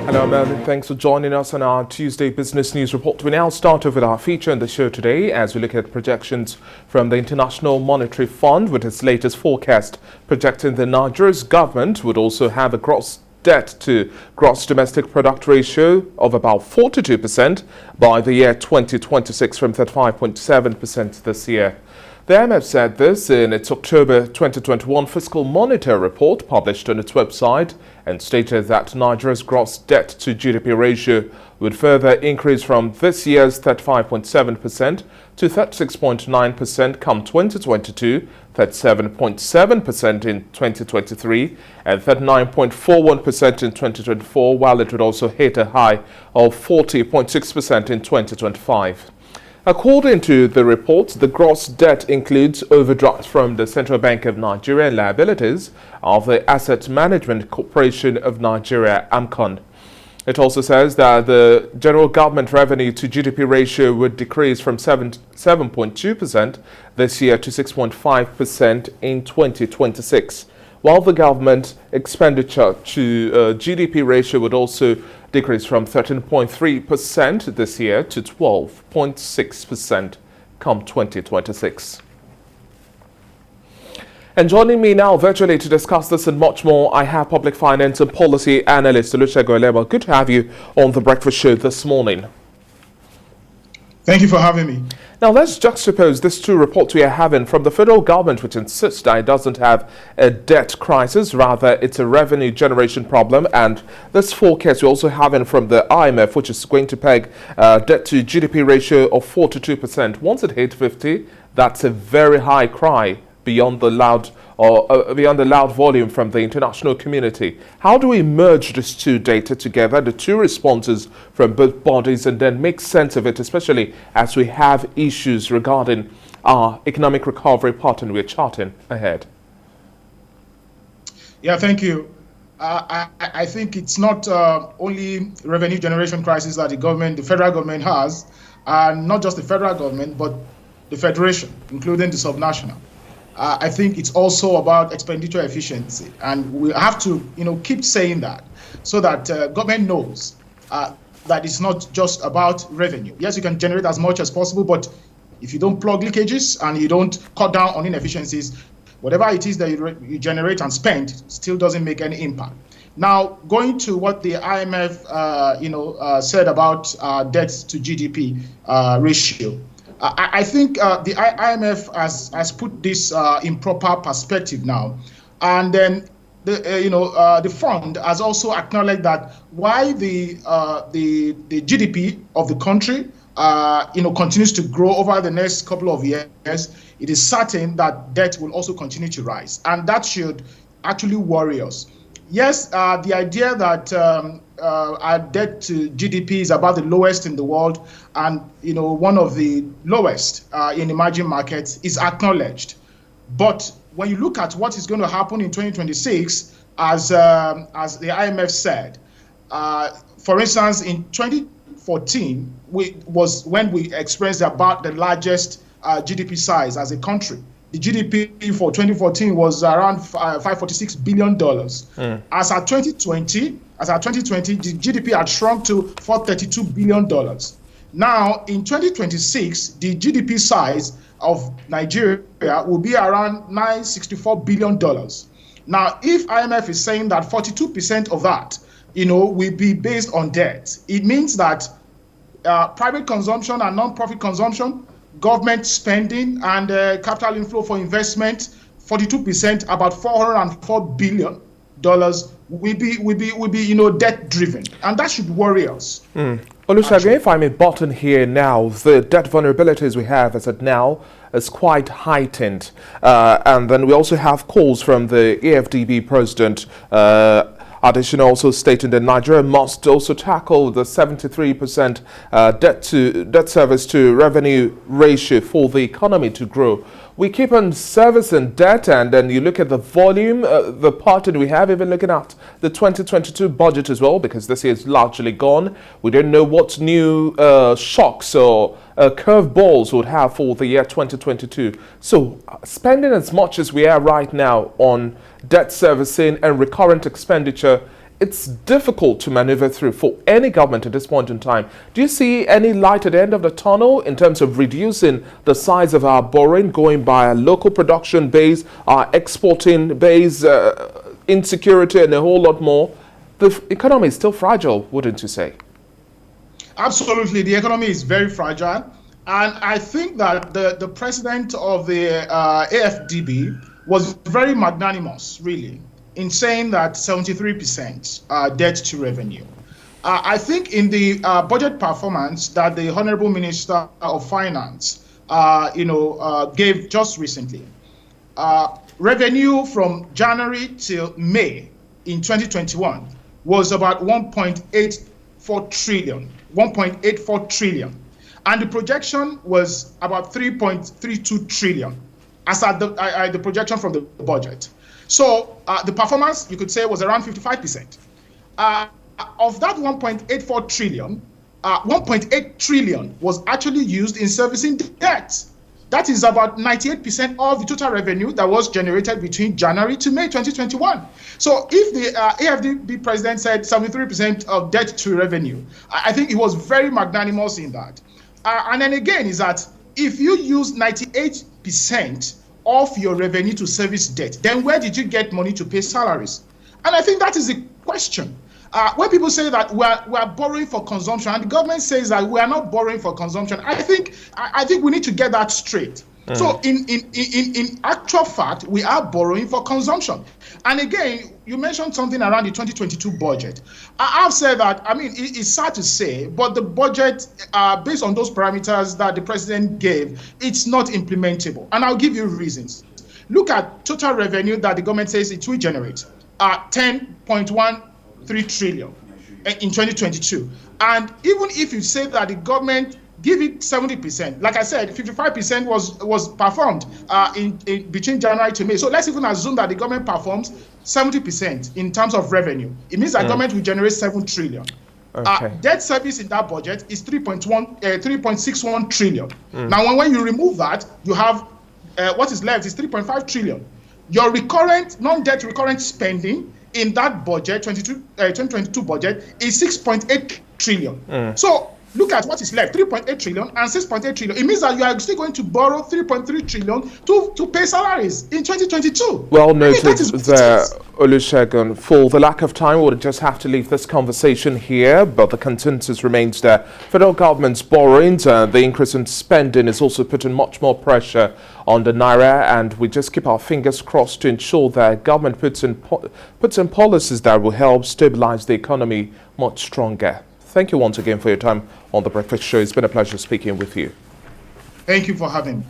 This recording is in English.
Hello, Melvin. Thanks for joining us on our Tuesday Business News Report. We now start off with our feature in the show today as we look at projections from the International Monetary Fund with its latest forecast projecting the Nigeria's government would also have a gross debt to gross domestic product ratio of about 42% by the year 2026 from 35.7% this year. The IMF said this in its October 2021 fiscal monitor report published on its website and stated that Nigeria's gross debt to GDP ratio would further increase from this year's 35.7% to 36.9% come 2022, 37.7% in 2023, and 39.41% in 2024, while it would also hit a high of 40.6% in 2025. According to the report, the gross debt includes overdrafts from the Central Bank of Nigeria and liabilities of the Asset Management Corporation of Nigeria, AMCON. It also says that the general government revenue to GDP ratio would decrease from 7.2% this year to 6.5% in 2026, while the government expenditure to GDP ratio would also decrease from 13.3% this year to 12.6% come 2026. And joining me now virtually to discuss this and much more, I have public finance and policy analyst Olusegun Elema. Good to have you on the breakfast show this morning. Thank you for having me. Now, let's juxtapose these two reports we are having from the federal government, which insists that it doesn't have a debt crisis, rather it's a revenue generation problem, and this forecast we're also having from the IMF, which is going to peg debt to GDP ratio of 42%. Once it hit 50, that's a very high cry beyond the loud volume from the international community. How do we merge these two data together, the two responses from both bodies, and then make sense of it, especially as we have issues regarding our economic recovery pattern we're charting ahead? Yeah, thank you. I think it's not only revenue generation crisis that the federal government has, and not just the federal government, but the federation, including the subnational. I think it's also about expenditure efficiency, and we have to, keep saying that so that government knows that it's not just about revenue. Yes, you can generate as much as possible, but if you don't plug leakages and you don't cut down on inefficiencies, whatever it is that you generate and spend still doesn't make any impact. Now, going to what the IMF, said about debt to GDP ratio. I think the IMF has put this in proper perspective now, and then the fund has also acknowledged that while the GDP of the country continues to grow over the next couple of years, it is certain that debt will also continue to rise, and that should actually worry us. Yes, the idea that our debt to GDP is about the lowest in the world and one of the lowest in emerging markets is acknowledged. But when you look at what is going to happen in 2026, as the IMF said, for instance, in 2014 was when we experienced about the largest GDP size as a country. The GDP for 2014 was around $546 billion. As at 2020, the GDP had shrunk to $432 billion. Now, in 2026, the GDP size of Nigeria will be around $964 billion. Now, if IMF is saying that 42% of that, will be based on debt, it means that private consumption and non-profit consumption, government spending and capital inflow for investment, 42%, about $404 billion will be debt driven, and that should worry us. Olusegun, if I may button here now, the debt vulnerabilities we have as of now is quite heightened, and then we also have calls from the AFDB president. Additional also stating that Nigeria must also tackle the 73% debt service to revenue ratio for the economy to grow. We keep on servicing debt, and then you look at the volume, the pattern we have, even looking at the 2022 budget as well, because this year is largely gone. We don't know what new shocks or curveballs would have for the year 2022. So spending as much as we are right now on debt servicing and recurrent expenditure it's difficult to maneuver through for any government at this point in time. Do you see any light at the end of the tunnel in terms of reducing the size of our borrowing, going by a local production base, our exporting base, insecurity, and a whole lot more? The economy is still fragile, wouldn't you say? Absolutely. The economy is very fragile. And I think that the president of the AFDB was very magnanimous, really, in saying that 73% debt to revenue. I think in the budget performance that the Honorable Minister of Finance, gave just recently, revenue from January till May in 2021 was about 1.84 trillion. And the projection was about 3.32 trillion as at the projection from the budget. So the performance, you could say, was around 55%. Of that 1.84 trillion, 1.8 trillion was actually used in servicing debt. That is about 98% of the total revenue that was generated between January to May 2021. So if the AFDB president said 73% of debt to revenue, I think he was very magnanimous in that. And then again is that if you use 98% of your revenue to service debt, then where did you get money to pay salaries? And I think that is the question. When people say that we are borrowing for consumption, and the government says that we are not borrowing for consumption, I think we need to get that straight. So in actual fact, we are borrowing for consumption. And again, you mentioned something around the 2022 budget. I've said that, I mean, it's sad to say, but the budget, based on those parameters that the president gave, it's not implementable. And I'll give you reasons. Look at total revenue that the government says it will generate, 10.13 trillion in 2022. And even if you say that the government give it 70%, like I said, 55% was performed in between January to May. So let's even assume that the government performs 70% in terms of revenue. It means that government will generate 7 trillion. Okay. Debt service in that budget is 3.61 trillion. Now, when you remove that, you have what is left is 3.5 trillion. Your recurrent, non-debt recurrent spending in that budget, 2022 budget, is 6.8 trillion. So look at what is left, 3.8 trillion and 6.8 trillion. It means that you are still going to borrow 3.3 trillion to pay salaries in 2022. Well noted there, Olusegun. For the lack of time, we'll just have to leave this conversation here, but the consensus remains there. Federal government's borrowings, the increase in spending is also putting much more pressure on the Naira, and we just keep our fingers crossed to ensure that government puts in policies that will help stabilize the economy much stronger. Thank you once again for your time on The Breakfast Show. It's been a pleasure speaking with you. Thank you for having me.